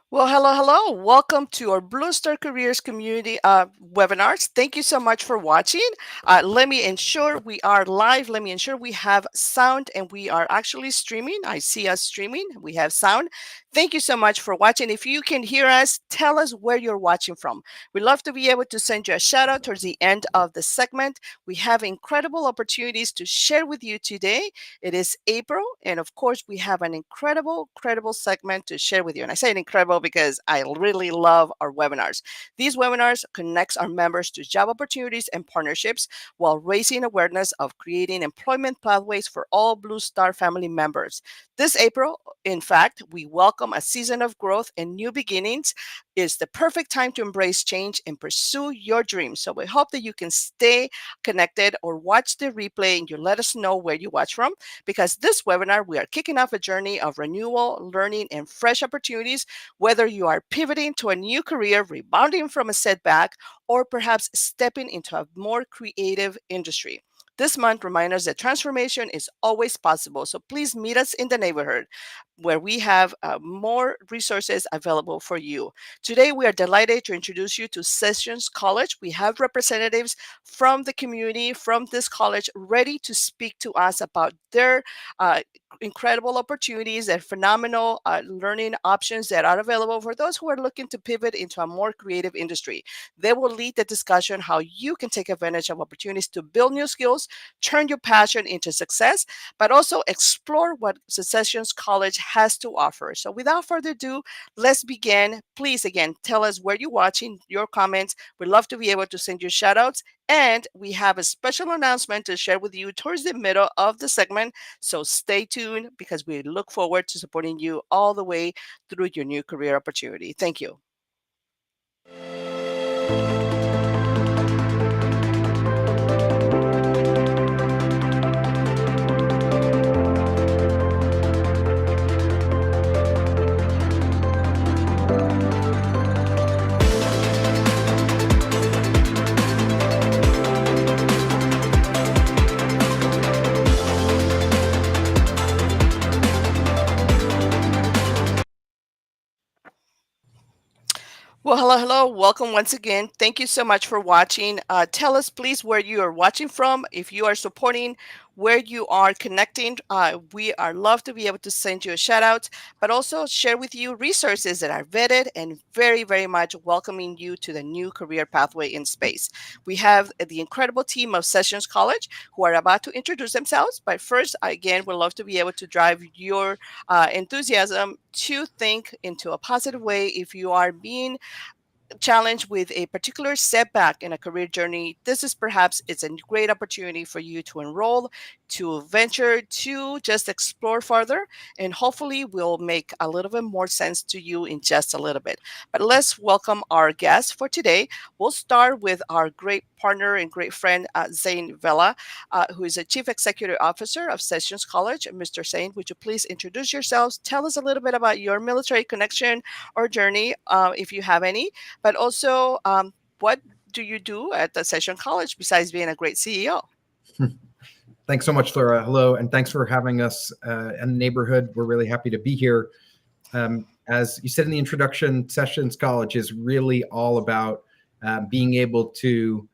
Well, hello, hello. Welcome to our Blue Star Careers community webinars. Thank you so much for watching. Let me ensure we are live. Let me ensure we have sound and we are actually streaming. I see us streaming. We have sound. Thank you so much for watching. If you can hear us, tell us where you're watching from. We'd love to be able to send you a shout out towards the end of the segment. We have incredible opportunities to share with you today. It is April, and of course, we have an incredible segment to share with you. And I say incredible because I really love our webinars. These webinars connects our members to job opportunities and partnerships while raising awareness of creating employment pathways for all Blue Star family members. This April, in fact, we welcome a season of growth and new beginnings. It's the perfect time to embrace change and pursue your dreams. So we hope that you can stay connected or watch the replay and you let us know where you watch from because this webinar, we are kicking off a journey of renewal, learning, and fresh opportunities, whether you are pivoting to a new career, rebounding from a setback, or perhaps stepping into a more creative industry. This month reminds us that transformation is always possible. So please meet us in the neighborhood where we have more resources available for you. Today, we are delighted to introduce you to Sessions College. We have representatives from the community, from this college, ready to speak to us about their uh, incredible opportunities and phenomenal learning options that are available for those who are looking to pivot into a more creative industry. They will lead the discussion how you can take advantage of opportunities to build new skills, turn your passion into success, but also explore what Secessions College has to offer. So without further ado, let's begin. Please, again, tell us where you're watching, your comments. We'd love to be able to send you shout outs. And we have a special announcement to share with you towards the middle of the segment. So stay tuned because we look forward to supporting you all the way through your new career opportunity. Thank you. Well, hello, hello. Welcome once again. Thank you so much for watching. Tell us, please, where you are watching from. If you are supporting where you are connecting, we are love to be able to send you a shout out, but also share with you resources that are vetted and very much welcoming you to the new career pathway in space. We have the incredible team of Sessions College who are about to introduce themselves. But first, again, we'd love to be able to drive your enthusiasm to think into a positive way if you are being challenged with a particular setback in a career journey. This is perhaps it's a great opportunity for you to enroll, to venture, to just explore further, and hopefully will make a little bit more sense to you in just a little bit. But let's welcome our guest for today. We'll start with our great partner and great friend, Zane Vela, who is a Chief Executive Officer of Sessions College. Mr. Zane, would you please introduce yourselves? Tell us a little bit about your military connection or journey, if you have any, but also what do you do at the Session College besides being a great CEO? Thanks so much, Laura. Hello, and thanks for having us in the neighborhood. We're really happy to be here. As you said in the introduction, Sessions College is really all about being able to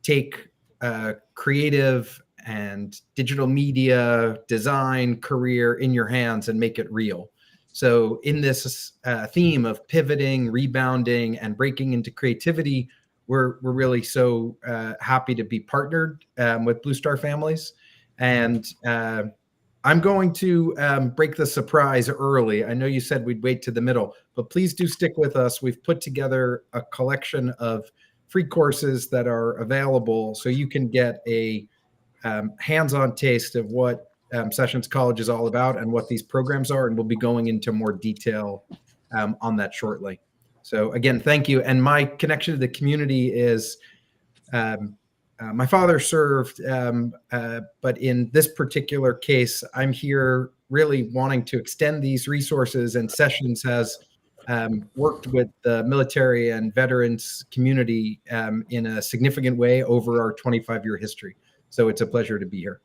take creative and digital media design career in your hands and make it real. So in this theme of pivoting, rebounding, and breaking into creativity, we're really so happy to be partnered with Blue Star Families. And I'm going to break the surprise early. I know you said we'd wait to the middle, but please do stick with us. We've put together a collection of free courses that are available so you can get a hands-on taste of what Sessions College is all about and what these programs are. And we'll be going into more detail on that shortly. So again, thank you. And my connection to the community is my father served, but in this particular case, I'm here really wanting to extend these resources, and Sessions has worked with the military and veterans community in a significant way over our 25-year history. So it's a pleasure to be here.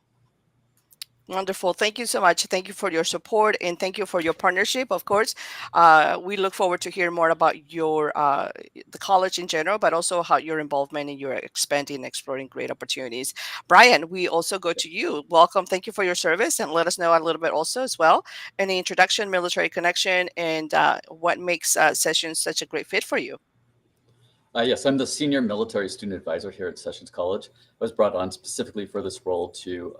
Wonderful. Thank you so much. Thank you for your support and thank you for your partnership. Of course, we look forward to hear more about your the college in general, but also how your involvement in your expanding and exploring great opportunities. Brian, we also go to you. Welcome. Thank you for your service, and let us know a little bit also as well any introduction, military connection, and what makes Sessions such a great fit for you. Yes, I'm the senior military student advisor here at Sessions College. I was brought on specifically for this role to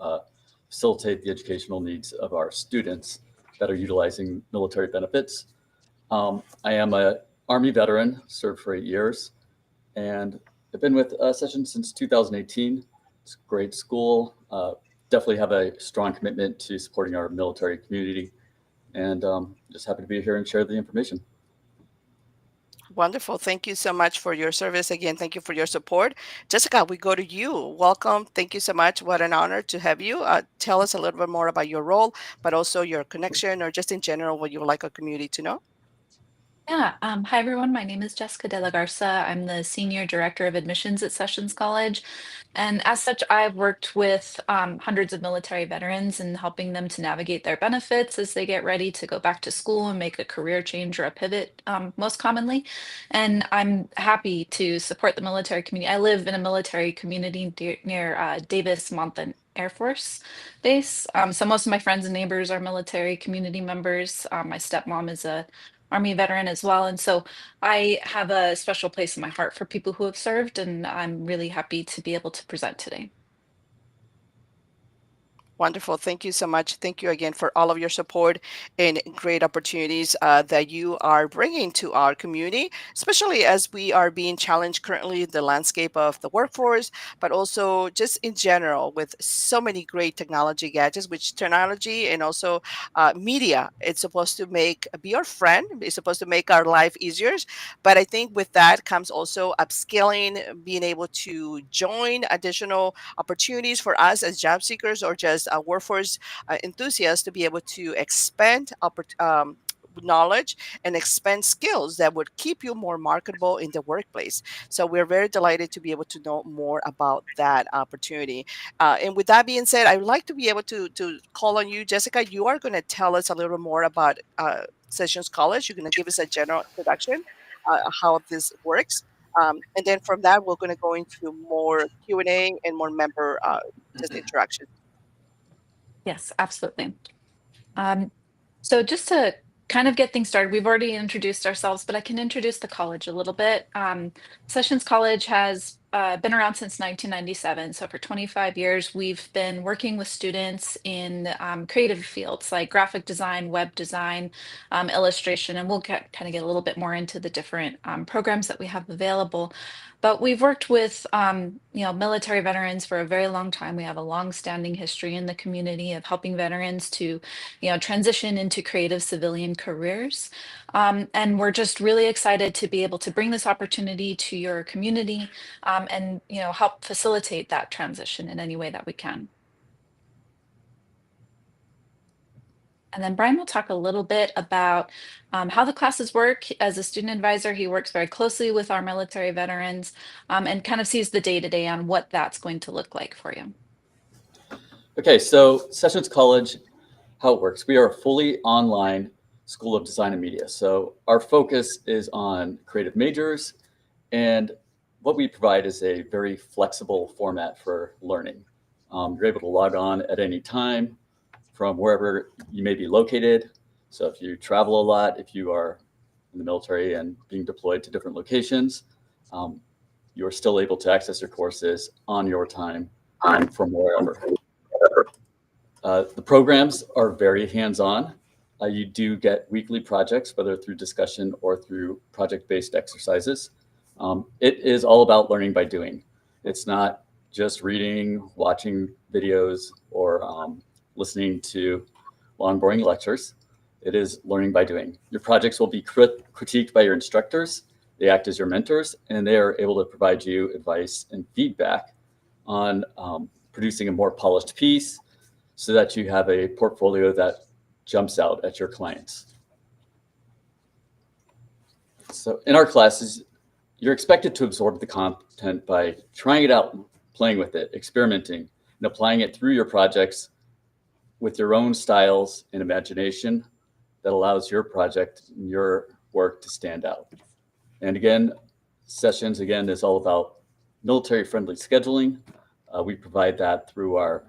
facilitate the educational needs of our students that are utilizing military benefits. I am a Army veteran, served for 8 years, and I've been with Sessions since 2018. It's a great school. Definitely have a strong commitment to supporting our military community, and just happy to be here and share the information. Wonderful. Thank you so much for your service. Again, thank you for your support. Jessica, we go to you. Welcome. Thank you so much. What an honor to have you. Tell us a little bit more about your role, but also your connection or just in general what you would like our community to know. Yeah. Hi, everyone. My name is Jessica De La Garza. I'm the Senior Director of Admissions at Sessions College. And as such, I've worked with hundreds of military veterans and helping them to navigate their benefits as they get ready to go back to school and make a career change or a pivot, most commonly. And I'm happy to support the military community. I live in a military community near Davis Monthan Air Force Base. So most of my friends and neighbors are military community members. My stepmom is a Army veteran as well. And so I have a special place in my heart for people who have served, and I'm really happy to be able to present today. Wonderful. Thank you so much. Thank you again for all of your support and great opportunities that you are bringing to our community, especially as we are being challenged currently the landscape of the workforce, but also just in general with so many great technology gadgets, which technology and also media, it's supposed to make be our friend. It's supposed to make our life easier. But I think with that comes also upskilling, being able to join additional opportunities for us as job seekers or just workforce enthusiasts to be able to expand knowledge and expand skills that would keep you more marketable in the workplace. So we're very delighted to be able to know more about that opportunity. And with that being said, I would like to be able to call on you, Jessica. You are going to tell us a little more about Sessions College. You're going to give us a general introduction, how this works. And then from that, we're going to go into more Q&A and more member just interaction. Yes, absolutely. So just to kind of get things started, we've already introduced ourselves, but I can introduce the college a little bit. Sessions College has been around since 1997. So for 25 years, we've been working with students in creative fields like graphic design, web design, illustration, and we'll kind of get a little bit more into the different programs that we have available. But we've worked with military veterans for a very long time. We have a long-standing history in the community of helping veterans to transition into creative civilian careers. And we're just really excited to be able to bring this opportunity to your community and help facilitate that transition in any way that we can. And then Brian will talk a little bit about how the classes work. As a student advisor, he works very closely with our military veterans and kind of sees the day-to-day on what that's going to look like for you. Okay, so Sessions College, how it works. We are a fully online School of Design and Media. So our focus is on creative majors, and what we provide is a very flexible format for learning. You're able to log on at any time from wherever you may be located. So if you travel a lot, if you are in the military and being deployed to different locations, you're still able to access your courses on your time from wherever. The programs are very hands-on. You do get weekly projects, whether through discussion or through project-based exercises. It is all about learning by doing. It's not just reading, watching videos, or listening to long, boring lectures. It is learning by doing. Your projects will be critiqued by your instructors. They act as your mentors, and they are able to provide you advice and feedback on producing a more polished piece so that you have a portfolio that jumps out at your clients. So in our classes, you're expected to absorb the content by trying it out, playing with it, experimenting, and applying it through your projects with your own styles and imagination that allows your project, your work to stand out. And again, Sessions, again, is all about military-friendly scheduling. We provide that through our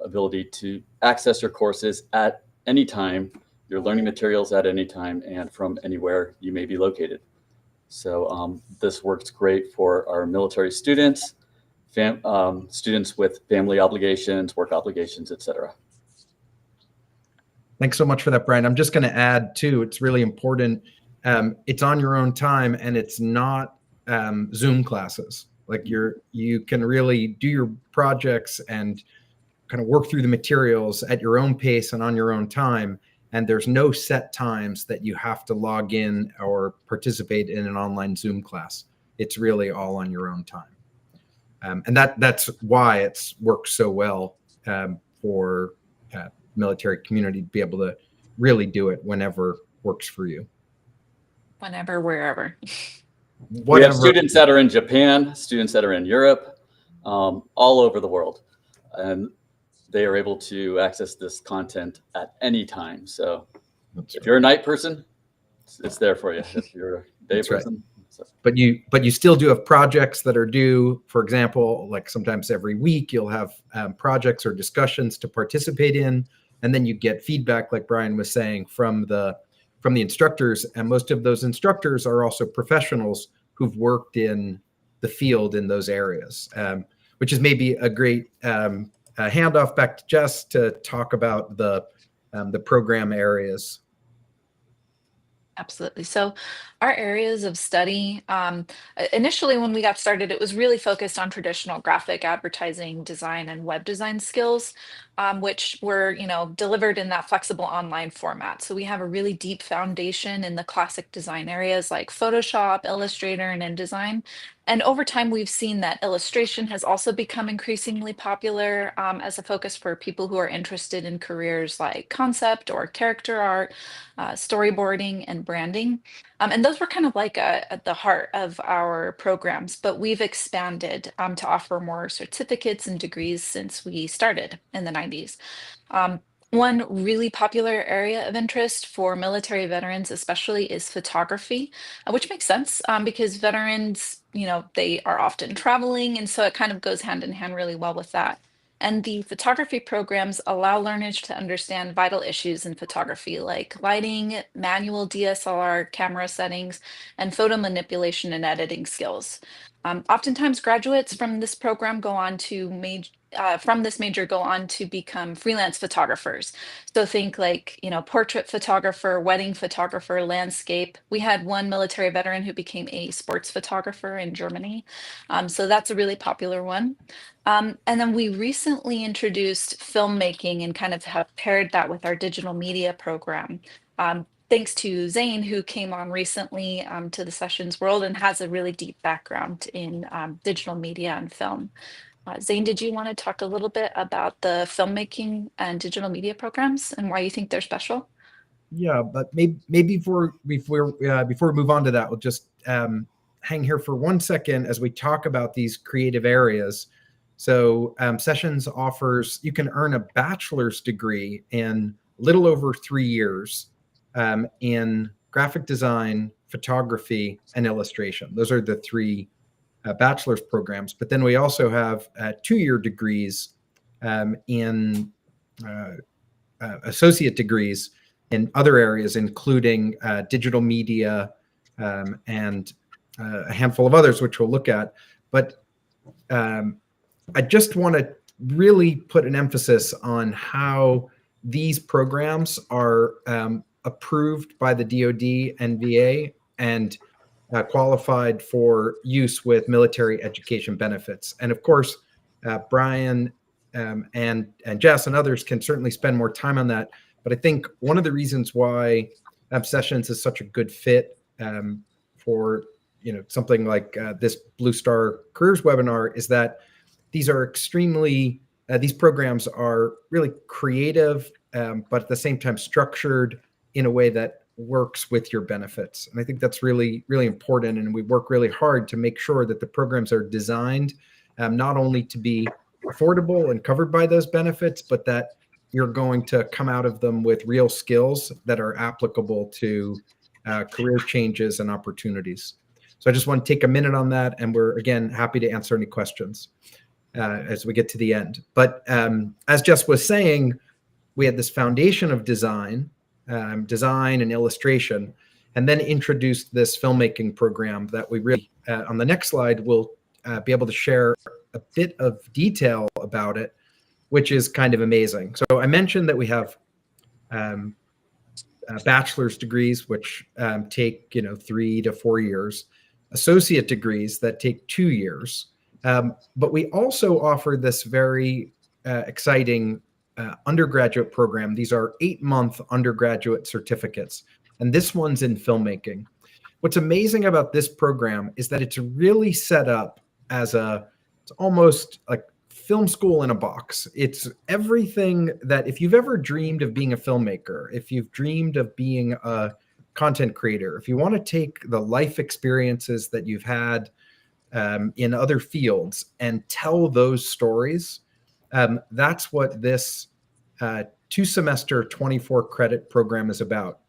ability to access your courses at any time, your learning materials at any time, and from anywhere you may be located. So this works great for our military students, students with family obligations, work obligations, etc. Thanks so much for that, Brian. I'm just going to add too, it's really important. It's on your own time, and it's not Zoom classes. Like you can really do your projects and kind of work through the materials at your own pace and on your own time. And there's no set times that you have to log in or participate in an online Zoom class. It's really all on your own time. And that's why it's worked so well for military community to be able to really do it whenever works for you. Whenever, wherever. We have students that are in Japan, students that are in Europe, all over the world. And they are able to access this content at any time. So if you're a night person, it's there for you. If you're a day person. So. But you still do have projects that are due. For example, like sometimes every week you'll have projects or discussions to participate in. And then you get feedback, like Brian was saying, from the instructors. And most of those instructors are also professionals who've worked in the field in those areas, which is maybe a great handoff back to Jess to talk about the program areas. Absolutely. So our areas of study, initially when we got started, it was really focused on traditional graphic advertising, design, and web design skills, which were, delivered in that flexible online format. So we have a really deep foundation in the classic design areas like Photoshop, Illustrator, and InDesign. And over time, we've seen that illustration has also become increasingly popular as a focus for people who are interested in careers like concept or character art, storyboarding, and branding. And those were kind of like at the heart of our programs, but we've expanded to offer more certificates and degrees since we started in the 90s. One really popular area of interest for military veterans, especially, is photography, which makes sense because veterans, they are often traveling, and so it kind of goes hand in hand really well with that. And the photography programs allow learners to understand vital issues in photography, like lighting, manual DSLR camera settings, and photo manipulation and editing skills. Oftentimes, graduates from this program go on to from this major go on to become freelance photographers. So think like, portrait photographer, wedding photographer, landscape. We had one military veteran who became a sports photographer in Germany. So that's a really popular one. And then we recently introduced filmmaking and kind of have paired that with our digital media program. Thanks to Zane, who came on recently to the Sessions world and has a really deep background in digital media and film. Zane, did you want to talk a little bit about the filmmaking and digital media programs and why you think they're special? Yeah, but maybe before we move on to that, we'll just hang here for 1 second as we talk about these creative areas. So Sessions offers, you can earn a bachelor's degree in a little over 3 years in graphic design, photography, and illustration. Those are the three bachelor's programs. But then we also have 2-year degrees in associate degrees in other areas, including digital media and a handful of others, which we'll look at. But I just want to really put an emphasis on how these programs are approved by the DoD and VA and qualified for use with military education benefits. And of course, Brian and Jess and others can certainly spend more time on that. But I think one of the reasons why Sessions is such a good fit for something like this Blue Star Careers webinar is that these are these programs are really creative, but at the same time structured in a way that works with your benefits. And I think that's really, really important. And we work really hard to make sure that the programs are designed not only to be affordable and covered by those benefits, but that you're going to come out of them with real skills that are applicable to career changes and opportunities. So I just want to take a minute on that, and we're, again, happy to answer any questions as we get to the end. But as Jess was saying, we had this foundation of design and illustration, and then introduced this filmmaking program that we really, on the next slide, will be able to share a bit of detail about it, which is kind of amazing. So I mentioned that we have bachelor's degrees, which take 3 to 4 years, associate degrees that take 2 years. But we also offer this very exciting undergraduate program. These are 8-month undergraduate certificates, and this one's in filmmaking. What's amazing about this program is that it's really set up as it's almost like film school in a box. It's everything that, if you've ever dreamed of being a filmmaker, if you've dreamed of being a content creator, if you want to take the life experiences that you've had in other fields and tell those stories, that's what this 2-semester 24-credit program is about.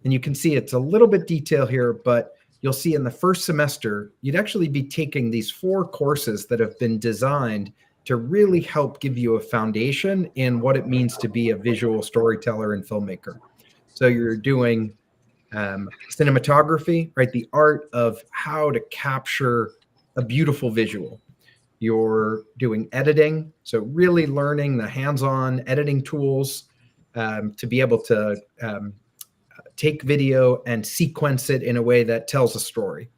And you can see it's a little bit detailed here, but you'll see in the first semester, you'd actually be taking these 4 courses that have been designed to really help give you a foundation in what it means to be a visual storyteller and filmmaker. So you're doing cinematography, right? The art of how to capture a beautiful visual. You're doing editing, so really learning the hands-on editing tools to be able to take video and sequence it in a way that tells a story.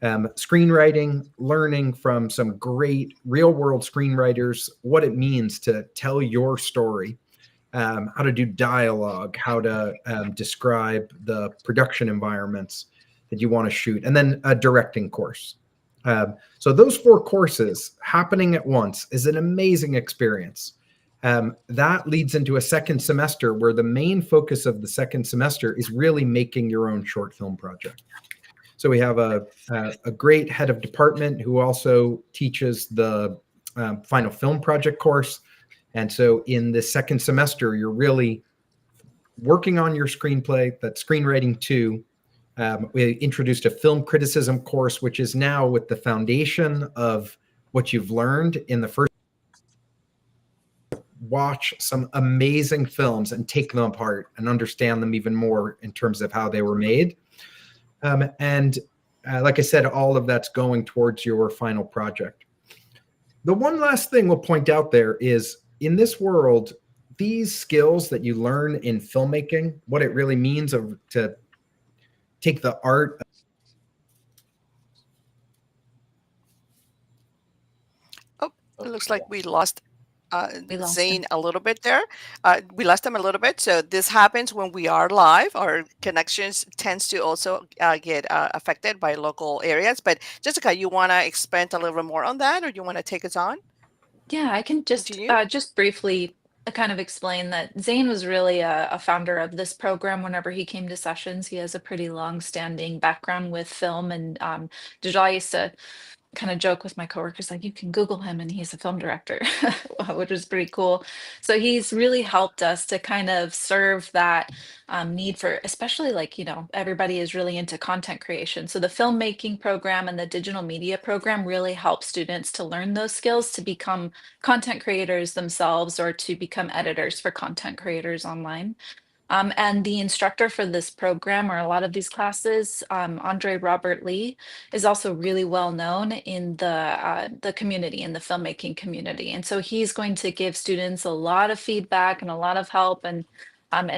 Screenwriting, learning from some great real-world screenwriters what it means to tell your story, how to do dialogue, how to describe the production environments that you want to shoot, and then a directing course. So those 4 courses happening at once is an amazing experience. That leads into a second semester where the main focus of the second semester is really making your own short film project. So we have a great head of department who also teaches the final film project course. And so in the second semester, you're really working on your screenplay, that screenwriting 2. We introduced a film criticism course, which is now with the foundation of what you've learned in the first. Watch some amazing films and take them apart and understand them even more in terms of how they were made. And like I said, all of that's going towards your final project. The one last thing we'll point out there is, in this world, these skills that you learn in filmmaking, what it really means to take the art. Oh, it looks like we lost We lost Zane him. a little bit there. We lost him a little bit. So this happens when we are live. Our connections tends to also get affected by local areas. But Jessica, you want to expand a little bit more on that, or you want to take us on? Yeah, I can Continue. just briefly kind of explain that Zane was really a founder of this program. Whenever he came to sessions, he has a pretty long-standing background with film and digital. I used to kind of joke with my coworkers, like, you can Google him and he's a film director, which was pretty cool. So he's really helped us to kind of serve that need for, especially like, everybody is really into content creation. So the filmmaking program and the digital media program really help students to learn those skills to become content creators themselves, or to become editors for content creators online. And the instructor for this program, or a lot of these classes, Andre Robert Lee, is also really well known in the community, in the filmmaking community. And so he's going to give students a lot of feedback and a lot of help. And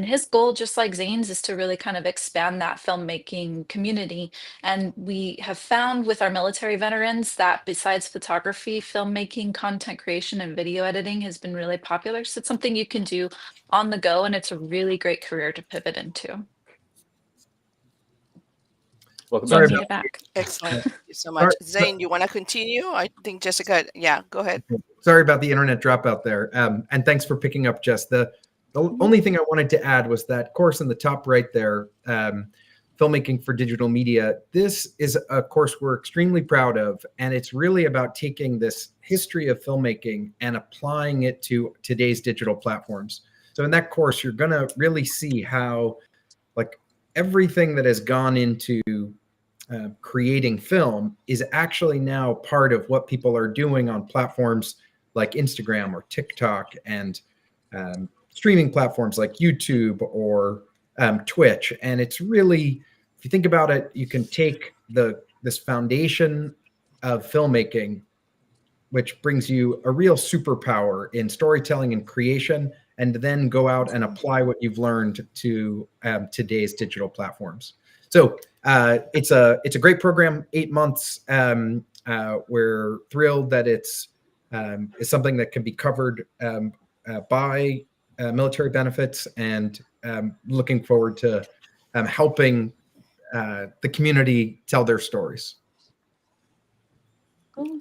his goal, just like Zane's, is to really kind of expand that filmmaking community. And we have found with our military veterans that besides photography, filmmaking, content creation, and video editing has been really popular. So it's something you can do on the go, and it's a really great career to pivot into. Welcome Sorry back. about- back. Excellent. Thank you so much. Zane, you want to continue? I think Jessica, yeah, go ahead. Sorry about the internet dropout there. And thanks for picking up, Jess. The only thing I wanted to add was that course in the top right there, Filmmaking for Digital Media. This is a course we're extremely proud of, and it's really about taking this history of filmmaking and applying it to today's digital platforms. So in that course, you're going to really see how like everything that has gone into creating film is actually now part of what people are doing on platforms like Instagram or TikTok, and streaming platforms like YouTube or Twitch. And it's really, if you think about it, you can take this foundation of filmmaking, which brings you a real superpower in storytelling and creation, and then go out and apply what you've learned to today's digital platforms. So it's a great program, 8 months. We're thrilled that it's something that can be covered by military benefits, and looking forward to helping the community tell their stories.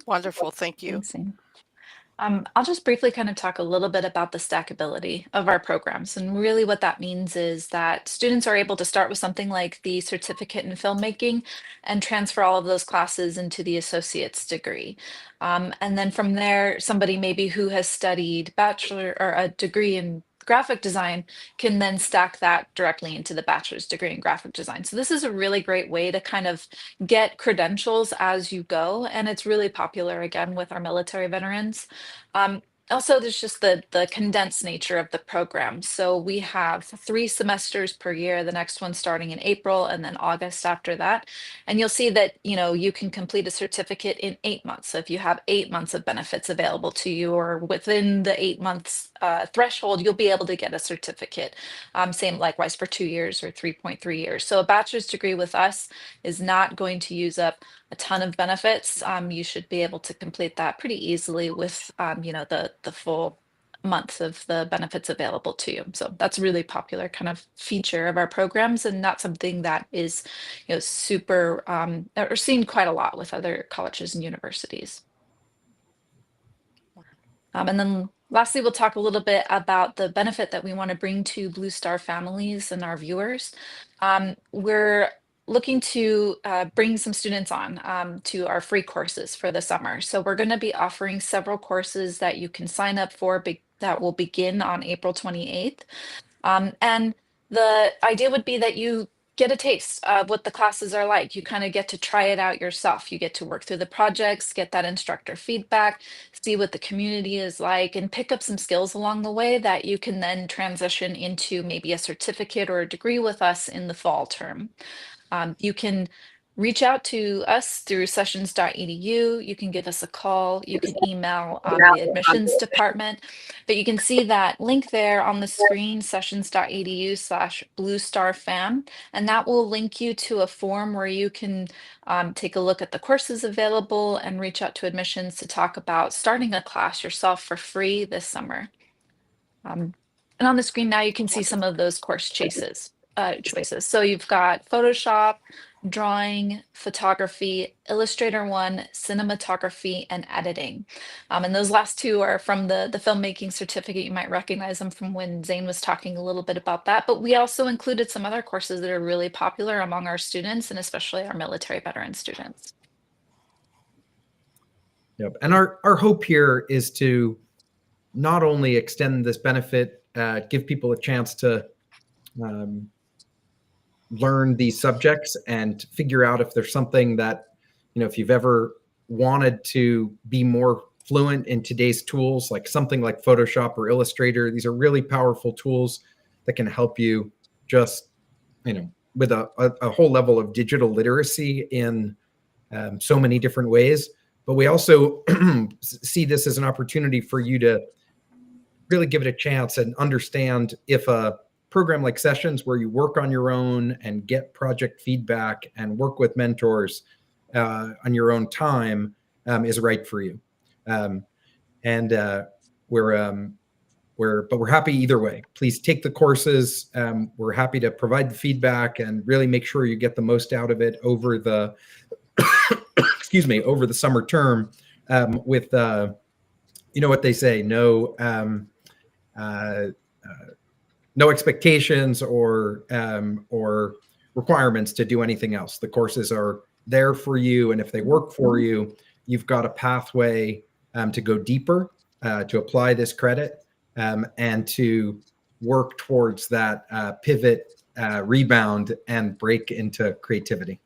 Wonderful. Thank you. Amazing. I'll just briefly kind of talk a little bit about the stackability of our programs. And really what that means is that students are able to start with something like the certificate in filmmaking and transfer all of those classes into the associate's degree. And then from there, somebody maybe who has studied bachelor or a degree in graphic design can then stack that directly into the bachelor's degree in graphic design. So this is a really great way to kind of get credentials as you go. And it's really popular again with our military veterans. Also, there's just the condensed nature of the program. So we have 3 semesters per year, the next one starting in April and then August after that. And you'll see that, you can complete a certificate in 8 months. So if you have 8 months of benefits available to you, or within the 8 months threshold, you'll be able to get a certificate. Same likewise for 2 years or 3.3 years. So a bachelor's degree with us is not going to use up a ton of benefits. You should be able to complete that pretty easily with, the full month of the benefits available to you. So that's a really popular kind of feature of our programs, and not something that is, super or seen quite a lot with other colleges and universities. And then lastly, we'll talk a little bit about the benefit that we want to bring to Blue Star families and our viewers. We're looking to bring some students on to our free courses for the summer. So we're going to be offering several courses that you can sign up for that will begin on April 28th. And the idea would be that you get a taste of what the classes are like. You kind of get to try it out yourself. You get to work through the projects, get that instructor feedback, see what the community is like, and pick up some skills along the way that you can then transition into maybe a certificate or a degree with us in the fall term. You can reach out to us through sessions.edu. You can give us a call. You can email the admissions department. But you can see that link there on the screen, sessions.edu/bluestarfam. And that will link you to a form where you can take a look at the courses available and reach out to admissions to talk about starting a class yourself for free this summer. And on the screen now, you can see some of those course choices. So you've got Photoshop, drawing, photography, Illustrator 1, cinematography, and editing. And those last 2 are from the filmmaking certificate. You might recognize them from when Zane was talking a little bit about that. But we also included some other courses that are really popular among our students, and especially our military veteran students. Yep. And our hope here is to not only extend this benefit, give people a chance to learn these subjects and figure out if there's something that, if you've ever wanted to be more fluent in today's tools, like something like Photoshop or Illustrator. These are really powerful tools that can help you just, with a whole level of digital literacy in so many different ways. But we also see this as an opportunity for you to really give it a chance and understand if a program like Sessions, where you work on your own and get project feedback and work with mentors on your own time, is right for you. We're happy either way. Please take the courses. We're happy to provide the feedback and really make sure you get the most out of it over the over the summer term, with what they say, no expectations or requirements to do anything else. The courses are there for you, and if they work for you, you've got a pathway to go deeper, to apply this credit, and to work towards that pivot, rebound, and break into creativity.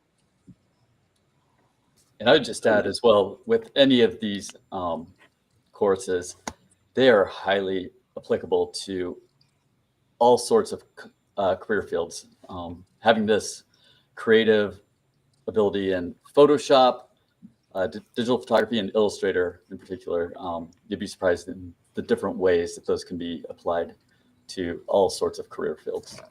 And I would just add as well, with any of these courses, they are highly applicable to all sorts of career fields. Having this creative ability in Photoshop, digital photography, and Illustrator in particular, you'd be surprised in the different ways that those can be applied to all sorts of career fields.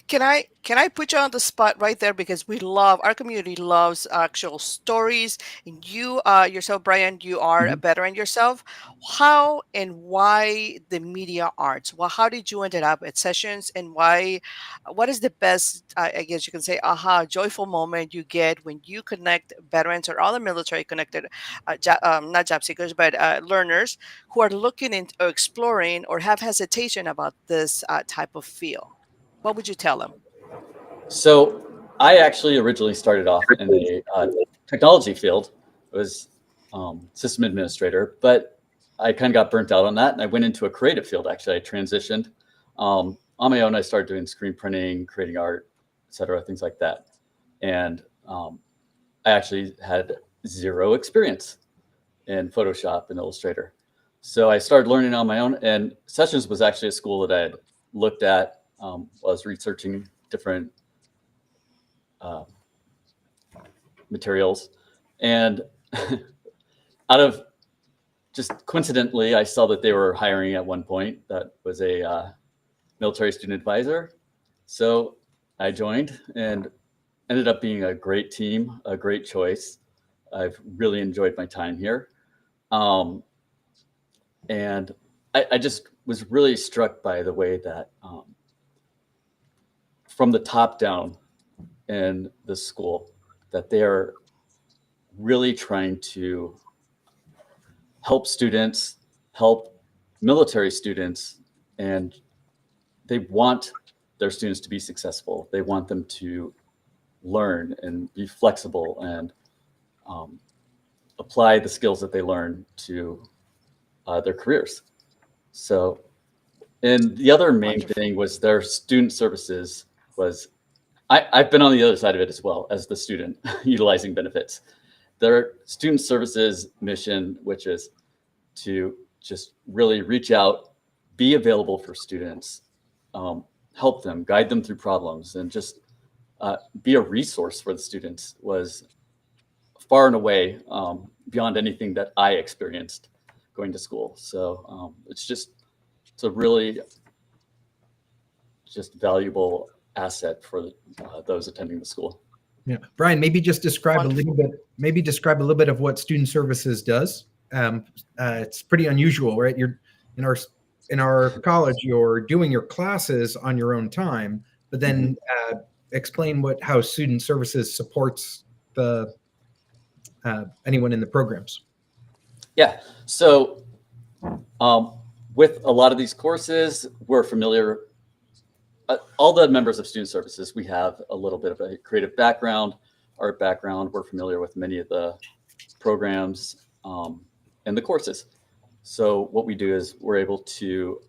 Can I put you on the spot right there, because our community loves actual stories. And you yourself, Brian, you are a veteran yourself. How and why the media arts? Well, how did you ended up at Sessions, and why? What is the best, I guess you can say, joyful moment you get when you connect veterans or other military connected, not job seekers, but learners who are looking into exploring or have hesitation about this type of field? What would you tell them? So I actually originally started off in a technology field. It was system administrator, but I kind of got burnt out on that, and I went into a creative field. Actually, I transitioned on my own. I started doing screen printing, creating art, etc., things like that. And I actually had zero experience in Photoshop and Illustrator. So I started learning on my own, and Sessions was actually a school that I had looked at. I was researching different materials, and out of just coincidentally, I saw that they were hiring at one point. That was a military student advisor. So I joined and ended up being a great team, a great choice. I've really enjoyed my time here. And I just was really struck by the way that from the top down in the school, that they are really trying to help students, help military students, and they want their students to be successful. They want them to learn and be flexible and apply the skills that they learn to their careers. So, and the other main thing was their student services was, I've been on the other side of it as well as the student utilizing benefits. Their student services mission, which is to just really reach out, be available for students, help them, guide them through problems, and just be a resource for the students, was far and away beyond anything that I experienced going to school. So it's a really just valuable asset for those attending the school. Yeah, Brian, maybe just describe a little bit of what student services does. It's pretty unusual, right? You're in our college, you're doing your classes on your own time, but then explain how student services supports the anyone in the programs. Yeah, so with a lot of these courses, we're familiar. All the members of student services, we have a little bit of a creative background, art background. We're familiar with many of the programs and the courses. So what we do is we're able to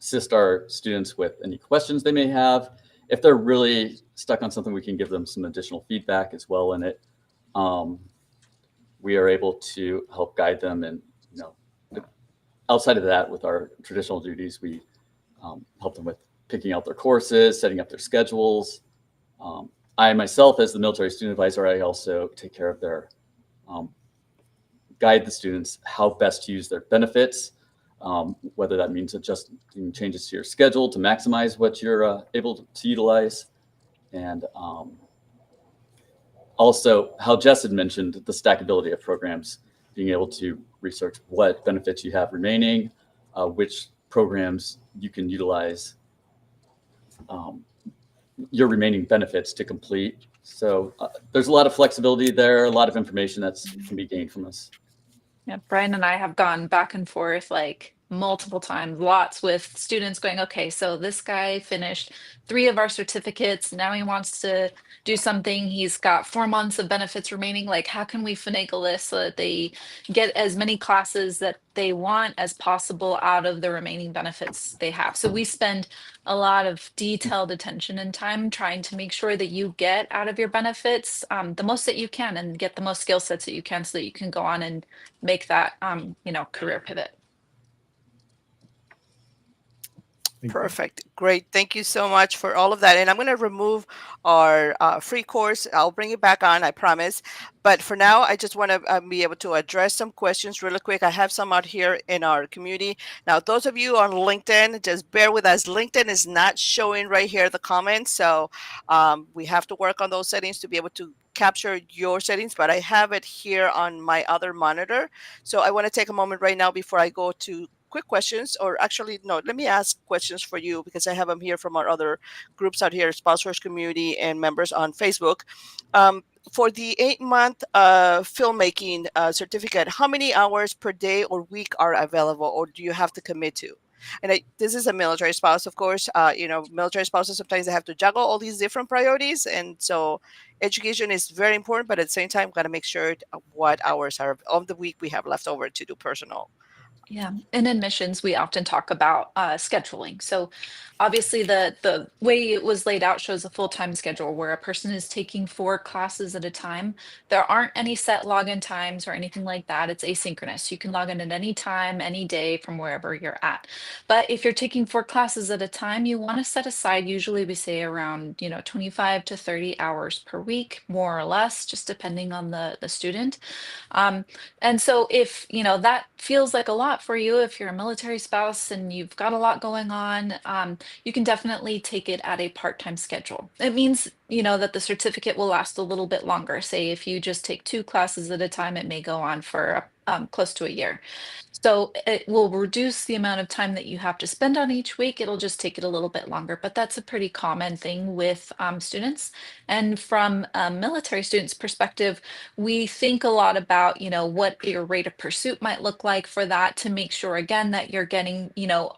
assist our students with any questions they may have. If they're really stuck on something, we can give them some additional feedback as well in it. We are able to help guide them, and outside of that, with our traditional duties, we help them with picking out their courses, setting up their schedules. I myself, as the military student advisor, I also take care of their guide the students how best to use their benefits, whether that means adjusting changes to your schedule to maximize what you're able to utilize. And also, how Jess had mentioned, the stackability of programs, being able to research what benefits you have remaining, which programs you can utilize your remaining benefits to complete. So there's a lot of flexibility there, a lot of information that can be gained from us. Yeah, Brian and I have gone back and forth like multiple times, lots with students going, okay, so this guy finished 3 of our certificates. Now he wants to do something. He's got 4 months of benefits remaining. Like, how can we finagle this so that they get as many classes that they want as possible out of the remaining benefits they have? So we spend a lot of detailed attention and time trying to make sure that you get out of your benefits the most that you can and get the most skill sets that you can so that you can go on and make that career pivot. Perfect. Great. Thank you so much for all of that. And I'm going to remove our free course. I'll bring it back on, I promise. But for now, I just want to be able to address some questions really quick. I have some out here in our community. Now, those of you on LinkedIn, just bear with us. LinkedIn is not showing right here the comments. So we have to work on those settings to be able to capture your settings, but I have it here on my other monitor. So I want to take a moment right now before I go to quick questions, or actually, no, let me ask questions for you because I have them here from our other groups out here, sponsors community and members on Facebook. For the 8-month filmmaking certificate, how many hours per day or week are available, or do you have to commit to? And this is a military spouse, of course. Military spouses, sometimes they have to juggle all these different priorities. And so education is very important, but at the same time, got to make sure what hours are of the week we have left over to do personal. Yeah, in admissions, we often talk about scheduling. So obviously the way it was laid out shows a full-time schedule where a person is taking 4 classes at a time. There aren't any set login times or anything like that. It's asynchronous. You can log in at any time, any day from wherever you're at. But if you're taking 4 classes at a time, you want to set aside, usually we say around, 25 to 30 hours per week, more or less, just depending on the student. And so if, that feels like a lot for you, if you're a military spouse and you've got a lot going on, you can definitely take it at a part-time schedule. It means, that the certificate will last a little bit longer. Say if you just take 2 classes at a time, it may go on for close to a year. So it will reduce the amount of time that you have to spend on each week. It'll just take it a little bit longer, but that's a pretty common thing with students. And from a military students' perspective, we think a lot about, what your rate of pursuit might look like for that to make sure, again, that you're getting,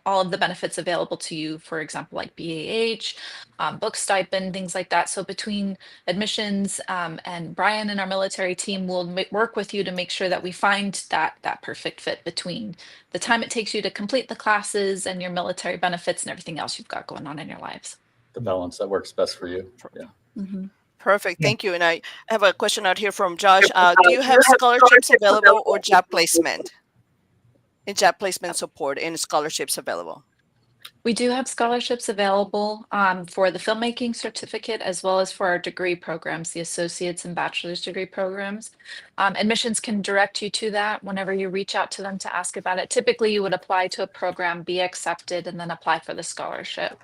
all of the benefits available to you, for example, like BAH, book stipend, things like that. So between admissions and Brian and our military team will work with you to make sure that we find that perfect fit between the time it takes you to complete the classes and your military benefits and everything else you've got going on in your lives. The balance that works best for you. Yeah. Mm-hmm. Perfect. Thank you. And I have a question out here from Josh. Do you have scholarships available or job placement? And job placement support and scholarships available? We do have scholarships available for the filmmaking certificate as well as for our degree programs, the associate's and bachelor's degree programs. Admissions can direct you to that whenever you reach out to them to ask about it. Typically, you would apply to a program, be accepted, and then apply for the scholarship.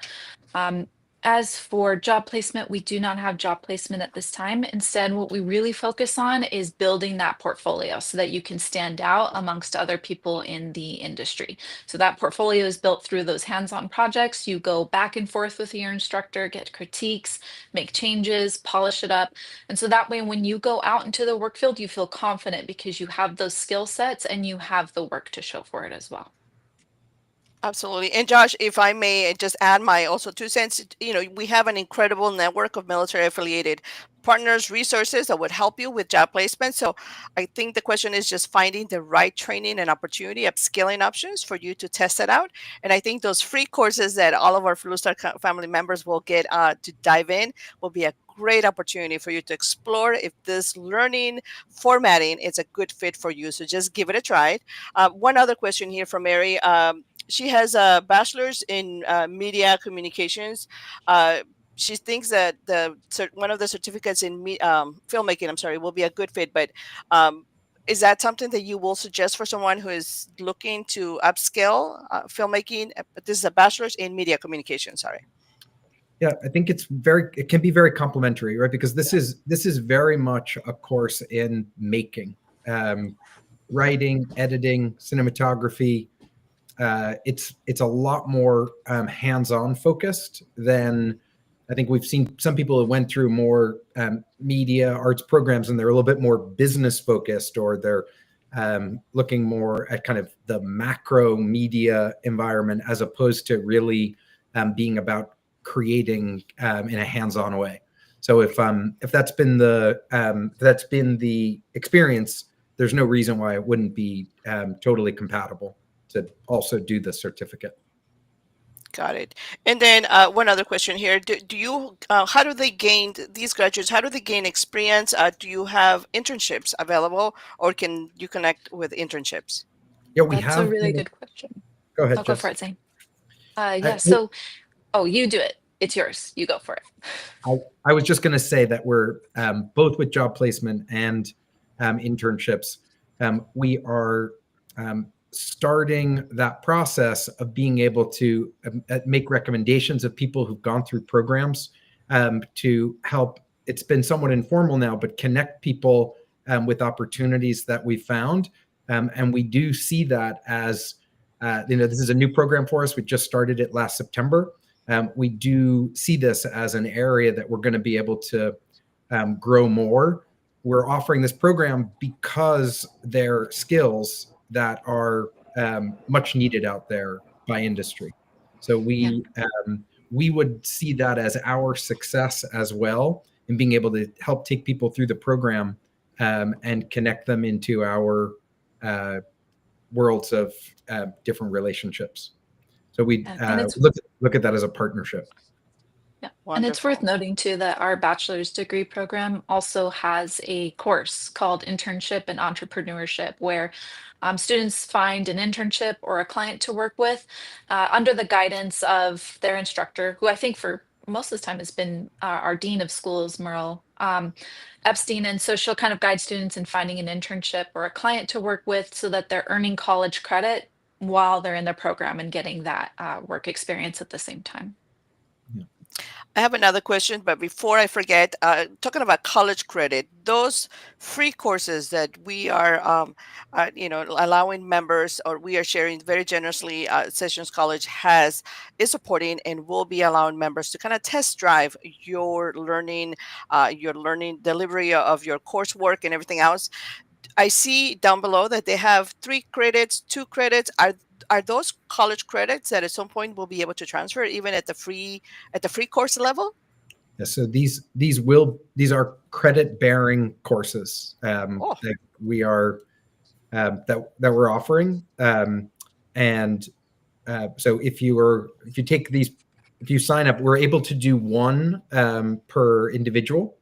As for job placement, we do not have job placement at this time. Instead, what we really focus on is building that portfolio so that you can stand out amongst other people in the industry. So that portfolio is built through those hands-on projects. You go back and forth with your instructor, get critiques, make changes, polish it up. And so that way, when you go out into the work field, you feel confident because you have those skill sets and you have the work to show for it as well. Absolutely. And Josh, if I may just add my also 2 cents, we have an incredible network of military affiliated partners, resources that would help you with job placement. So I think the question is just finding the right training and opportunity, upskilling options for you to test it out. And I think those free courses that all of our Blue Star family members will get to dive in will be a great opportunity for you to explore if this learning formatting is a good fit for you. So just give it a try. One other question here from Mary. She has a bachelor's in media communications. She thinks that one of the certificates in filmmaking, will be a good fit. But is that something that you will suggest for someone who is looking to upskill filmmaking? This is a bachelor's in media communication. Sorry. Yeah, I think it can be very complementary, right? Because this is very much a course in making, writing, editing, cinematography. It's a lot more hands-on focused than I think we've seen some people who went through more media arts programs and they're a little bit more business focused, or they're looking more at kind of the macro media environment as opposed to really being about creating in a hands-on way. So if that's been the experience, there's no reason why it wouldn't be totally compatible to also do the certificate. Got it. And then one other question here. Do you, how do they gain, these graduates, how do they gain experience? Do you have internships available, or can you connect with internships? Yeah, we That's have. a really good question. Go ahead, I'll go Jess. for it, Zane. Yeah, so, you do it. It's yours. You go for it. I was just going to say that we're both with job placement and internships. We are starting that process of being able to make recommendations of people who've gone through programs to help. It's been somewhat informal now, but connect people with opportunities that we found. And we do see that as, this is a new program for us. We just started it last September. We do see this as an area that we're going to be able to grow more. We're offering this program because they're skills that are much needed out there by industry. So we would see that as our success as well, in being able to help take people through the program and connect them into our worlds of different relationships. So we look at that as a partnership. Yeah, and it's worth noting too that our bachelor's degree program also has a course called Internship and Entrepreneurship, where students find an internship or a client to work with under the guidance of their instructor, who I think for most of the time has been our dean of schools, Merle Epstein. And so she'll kind of guide students in finding an internship or a client to work with so that they're earning college credit while they're in their program and getting that work experience at the same time. I have another question, but before I forget, talking about college credit, those free courses that we are, allowing members, or we are sharing very generously, Sessions College is supporting and will be allowing members to kind of test drive your learning delivery of your coursework and everything else. I see down below that they have 3 credits, 2 credits. Are those college credits that at some point we'll be able to transfer even at the free course level? Yeah, so these are credit bearing courses that we are that we're offering. So if you sign up, we're able to do one per individual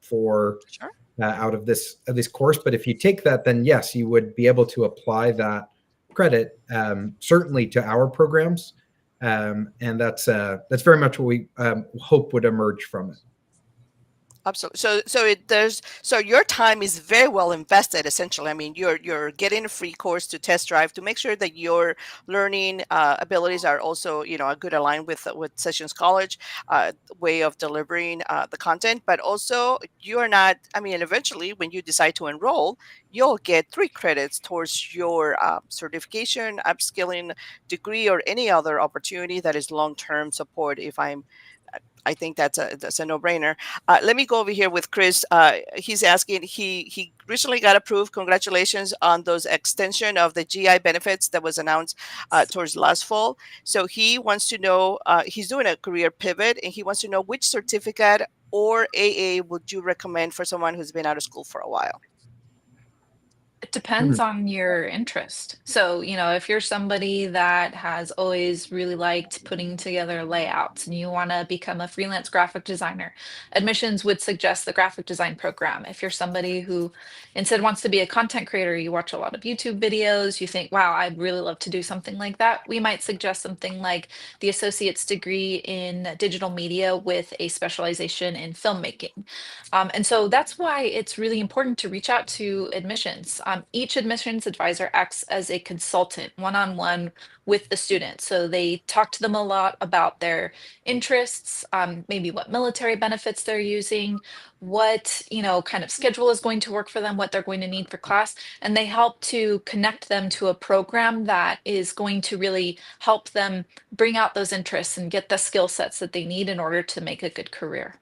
for Sure. Out of this course. But if you take that, then yes, you would be able to apply that credit certainly to our programs, and that's very much what we hope would emerge from it. Absolutely. So your time is very well invested. Essentially, I mean, you're getting a free course to test drive to make sure that your learning abilities are also, a good aligned with Sessions College way of delivering the content. But also, you are not. I mean, eventually, when you decide to enroll, you'll get 3 credits towards your certification, upskilling degree, or any other opportunity that is long-term support. I think that's a no-brainer. Let me go over here with Chris. He's asking, he recently got approved. Congratulations on those extension of the GI benefits that was announced towards last fall. So he wants to know, he's doing a career pivot, and he wants to know which certificate or AA would you recommend for someone who's been out of school for a while? It depends on your interest. So, if you're somebody that has always really liked putting together layouts and you want to become a freelance graphic designer, admissions would suggest the graphic design program. If you're somebody who instead wants to be a content creator, you watch a lot of YouTube videos, you think, wow, I'd really love to do something like that, we might suggest something like the associate's degree in digital media with a specialization in filmmaking. And so that's why it's really important to reach out to admissions. Each admissions advisor acts as a consultant one-on-one with the student. So they talk to them a lot about their interests, maybe what military benefits they're using, what kind of schedule is going to work for them, what they're going to need for class, and they help to connect them to a program that is going to really help them bring out those interests and get the skill sets that they need in order to make a good career.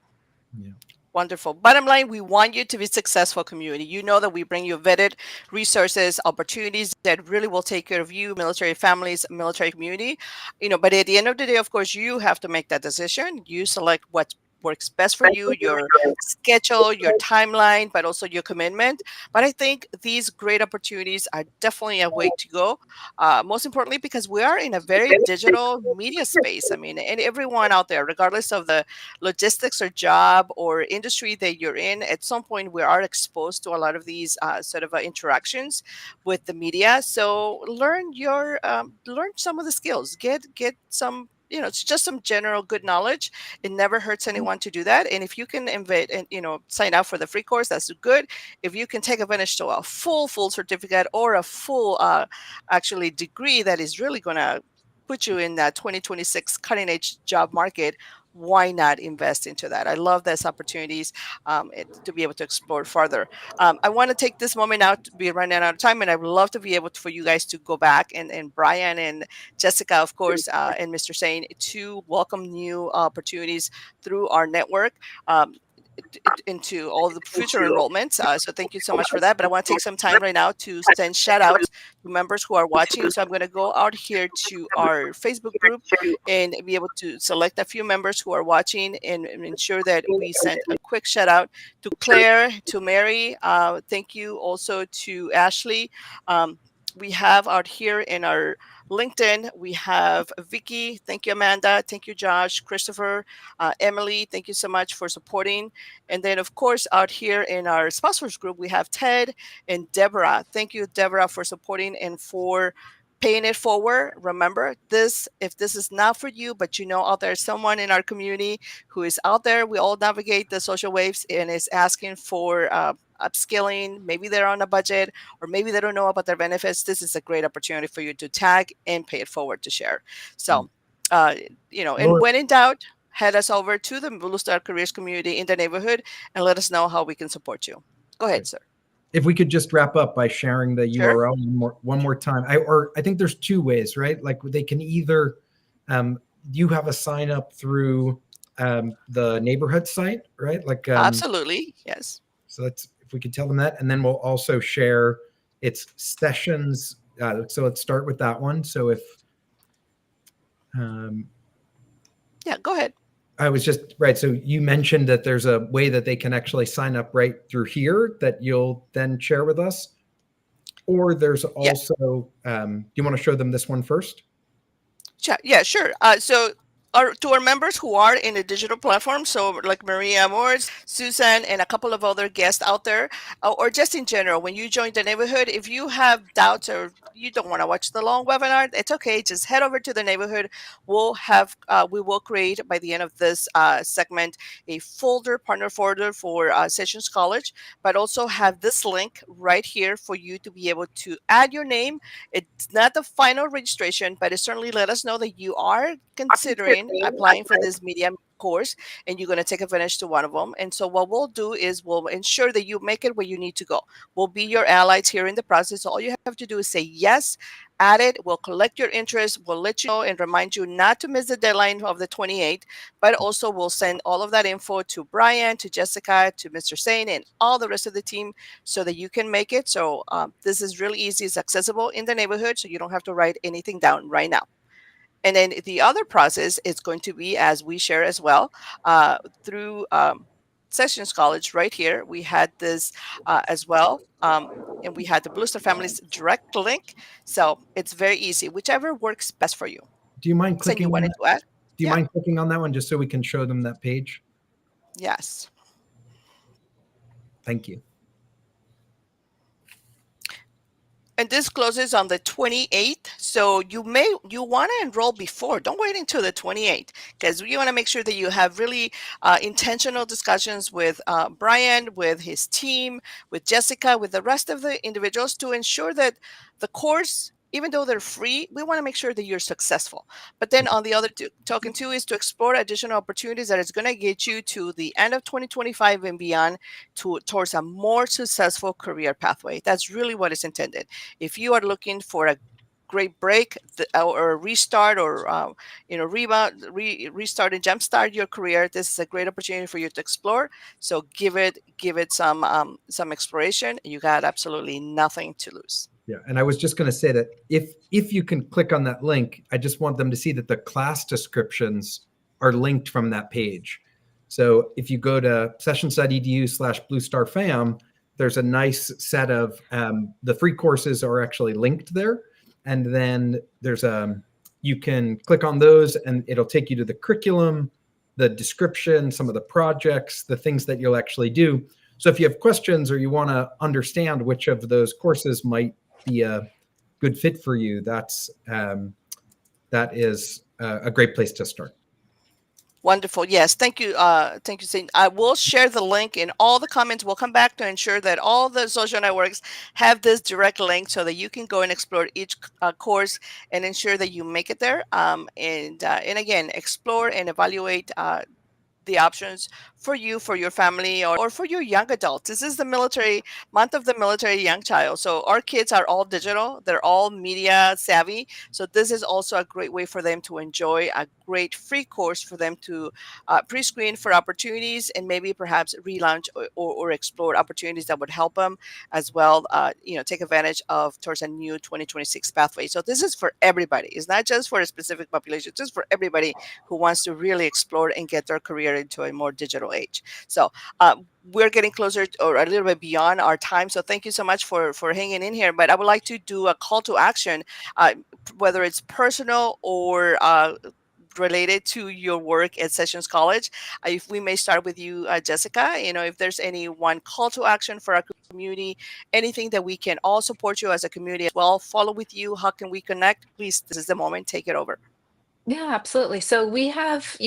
Yeah. Wonderful. Bottom line, we want you to be successful community. You know that we bring you vetted resources, opportunities that really will take care of you, military families, military community. But at the end of the day, of course, you have to make that decision. You select what works best for you, your schedule, your timeline, but also your commitment. But I think these great opportunities are definitely a way to go. Most importantly, because we are in a very digital media space. I mean, and everyone out there, regardless of the logistics or job or industry that you're in, at some point we are exposed to a lot of these sort of interactions with the media. So learn some of the skills. Get some. It's just some general good knowledge. It never hurts anyone to do that. And if you can invite and sign up for the free course, that's good. If you can take advantage to a full certificate or a full actually degree that is really going to put you in that 2026 cutting edge job market, why not invest into that? I love those opportunities to be able to explore further. I want to take this moment out to be running out of time, and I would love to be able for you guys to go back and Brian and Jessica, of course, and Mr. Sain to welcome new opportunities through our network. Into all the future enrollments. So thank you so much for that. But I want to take some time right now to send shout outs to members who are watching. So I'm going to go out here to our Facebook group and be able to select a few members who are watching and ensure that we send a quick shout out to Claire, to Mary. Thank you also to Ashley. We have out here in our LinkedIn, we have Vicky. Thank you, Amanda. Thank you, Josh, Christopher, Emily. Thank you so much for supporting. And then, of course, out here in our sponsors group, we have Ted and Deborah. Thank you, Deborah, for supporting and for paying it forward. Remember this, if this is not for you, but out there's someone in our community who is out there, we all navigate the social waves and is asking for upskilling. Maybe they're on a budget or maybe they don't know about their benefits. This is a great opportunity for you to tag and pay it forward to share. So, and when in doubt, head us over to the Blue Star Careers community in the neighborhood and let us know how we can support you. Go ahead, sir. If we could just wrap up by sharing the Sure. URL one more time. I think there's two ways, right? Like they can either, you have a sign up through the neighborhood site, right? Like Absolutely, yes. So if we could tell them that, and then we'll also share its sessions. So let's start with that one. So if, yeah, go ahead. I was just right. So you mentioned that there's a way that they can actually sign up right through here that you'll then share with us. Or there's also, do you want to show them this one first? Yeah, sure. So to our members who are in a digital platform, so like Maria Moores, Susan, and a couple of other guests out there, or just in general, when you join the neighborhood, if you have doubts or you don't want to watch the long webinar, it's okay. Just head over to the neighborhood. We will create by the end of this segment a partner folder for Sessions College, but also have this link right here for you to be able to add your name. It's not the final registration, but it certainly let us know that you are considering applying for this media course and you're going to take advantage to one of them. And so what we'll do is we'll ensure that you make it where you need to go. We'll be your allies here in the process. All you have to do is say yes, add it. We'll collect your interest. We'll let you know and remind you not to miss the deadline of the 28th, but also we'll send all of that info to Brian, to Jessica, to Mr. Sain, and all the rest of the team so that you can make it. So this is really easy. It's accessible in the neighborhood, so you don't have to write anything down right now. And then the other process is going to be, as we share as well, through Sessions College right here. We had this as well. And we had the Blue Star Families direct link. So it's very easy, whichever works best for you. Do you mind clicking on that? To add? Do you mind clicking on that one just so we can show them that page? Yes. Thank you. And this closes on the 28th. So you want to enroll before. Don't wait until the 28th because we want to make sure that you have really intentional discussions with Brian, with his team, with Jessica, with the rest of the individuals to ensure that the course, even though they're free, we want to make sure that you're successful. But then on the other token too is to explore additional opportunities that is going to get you to the end of 2025 and beyond towards a more successful career pathway. That's really what is intended. If you are looking for a great break or restart or restart and jumpstart your career, this is a great opportunity for you to explore. So give it some exploration. You got absolutely nothing to lose. Yeah, and I was just going to say that if you can click on that link, I just want them to see that the class descriptions are linked from that page. So if you go to sessions.edu/bluestarfam, there's a nice set of the free courses are actually linked there, and then there's you can click on those, and it'll take you to the curriculum, the description, some of the projects, the things that you'll actually do. So if you have questions or you want to understand which of those courses might be a good fit for you, that is a great place to start. Wonderful. Yes. Thank you. Thank you, Saint. I will share the link in all the comments. We'll come back to ensure that all the social networks have this direct link so that you can go and explore each course and ensure that you make it there. And again, explore and evaluate the options for you, for your family, or for your young adults. This is the military month of the military young child. So our kids are all digital. They're all media savvy. So this is also a great way for them to enjoy a great free course for them to pre-screen for opportunities and maybe perhaps relaunch or explore opportunities that would help them as well, take advantage of towards a new 2026 pathway. So this is for everybody. It's not just for a specific population, it's just for everybody who wants to really explore and get their career into a more digital age. So we're getting closer or a little bit beyond our time. So thank you so much for hanging in here. But I would like to do a call to action, whether it's personal or related to your work at Sessions College. If we may start with you, Jessica, if there's any one call to action for our community, anything that we can all support you as a community as well, follow with you, how can we connect? Please, this is the moment, take it over. Yeah, absolutely. So we have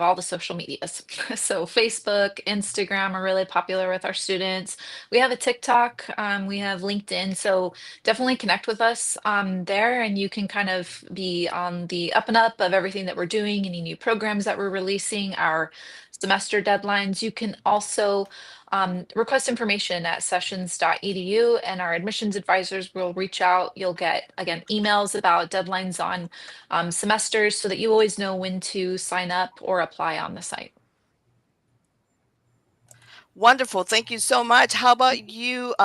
all the social medias. So Facebook, Instagram are really popular with our students. We have a TikTok, we have LinkedIn. So definitely connect with us there, and you can kind of be on the up and up of everything that we're doing, any new programs that we're releasing, our semester deadlines. You can also request information at sessions.edu, and our admissions advisors will reach out. You'll get, again, emails about deadlines on semesters so that you always know when to sign up or apply on the site. Wonderful. Thank you so much. How about you,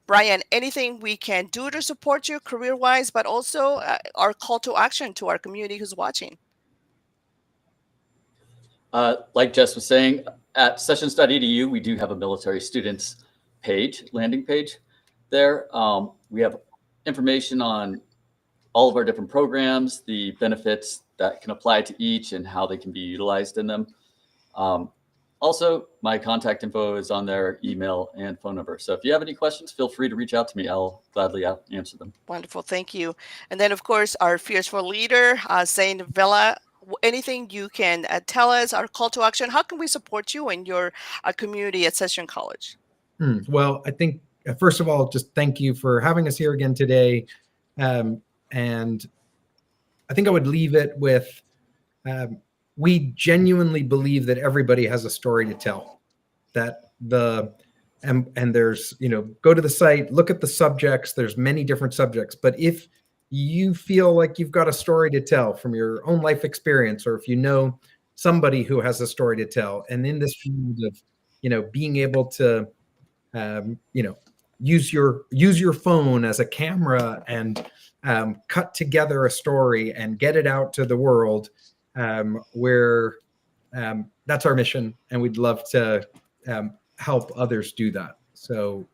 Brian? Anything we can do to support you career-wise, but also our call to action to our community who's watching? Like Jess was saying, at sessions.edu, we do have a military students page, landing page there. We have information on all of our different programs, the benefits that can apply to each and how they can be utilized in them. Also, my contact info is on their email and phone number. So if you have any questions, feel free to reach out to me. I'll gladly answer them. Wonderful. Thank you. And then, of course, our fearful leader, Zane Villa. Anything you can tell us, our call to action, how can we support you and your community at Session College? Well, I think, first of all, just thank you for having us here again today. And I think I would leave it with, we genuinely believe that everybody has a story to tell, that and there's, go to the site, look at the subjects, there's many different subjects, but if you feel like you've got a story to tell from your own life experience, or if you know somebody who has a story to tell, and in this field of, being able to, use your phone as a camera and cut together a story and get it out to the world, where that's our mission, and we'd love to help others do that. So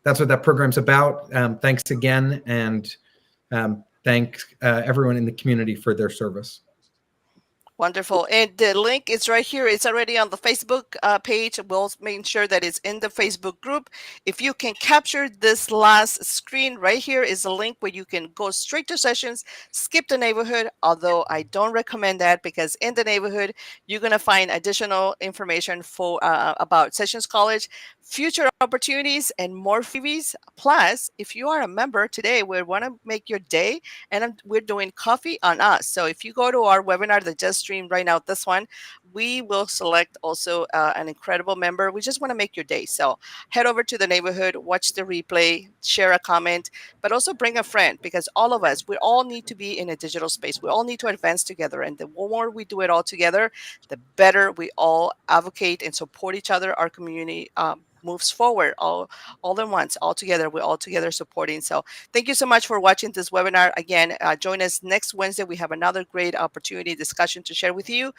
that's what that program's about. Thanks again, and thank everyone in the community for their service. Wonderful. And the link is right here. It's already on the Facebook page. We'll make sure that it's in the Facebook group. If you can capture this last screen right here is a link where you can go straight to Sessions, skip the neighborhood, although I don't recommend that, because in the neighborhood, you're going to find additional information for about Sessions College, future opportunities, and more freebies. Plus, if you are a member today, we want to make your day, and we're doing coffee on us. So if you go to our webinar that just stream right now, this one, we will select also an incredible member. We just want to make your day. So head over to the neighborhood, watch the replay, share a comment, but also bring a friend, because all of us, we all need to be in a digital space. We all need to advance together. And the more we do it all together, the better we all advocate and support each other. Our community moves forward all at once, all together. We're all together supporting. So thank you so much for watching this webinar. Again, join us next Wednesday. We have another great opportunity discussion to share with you.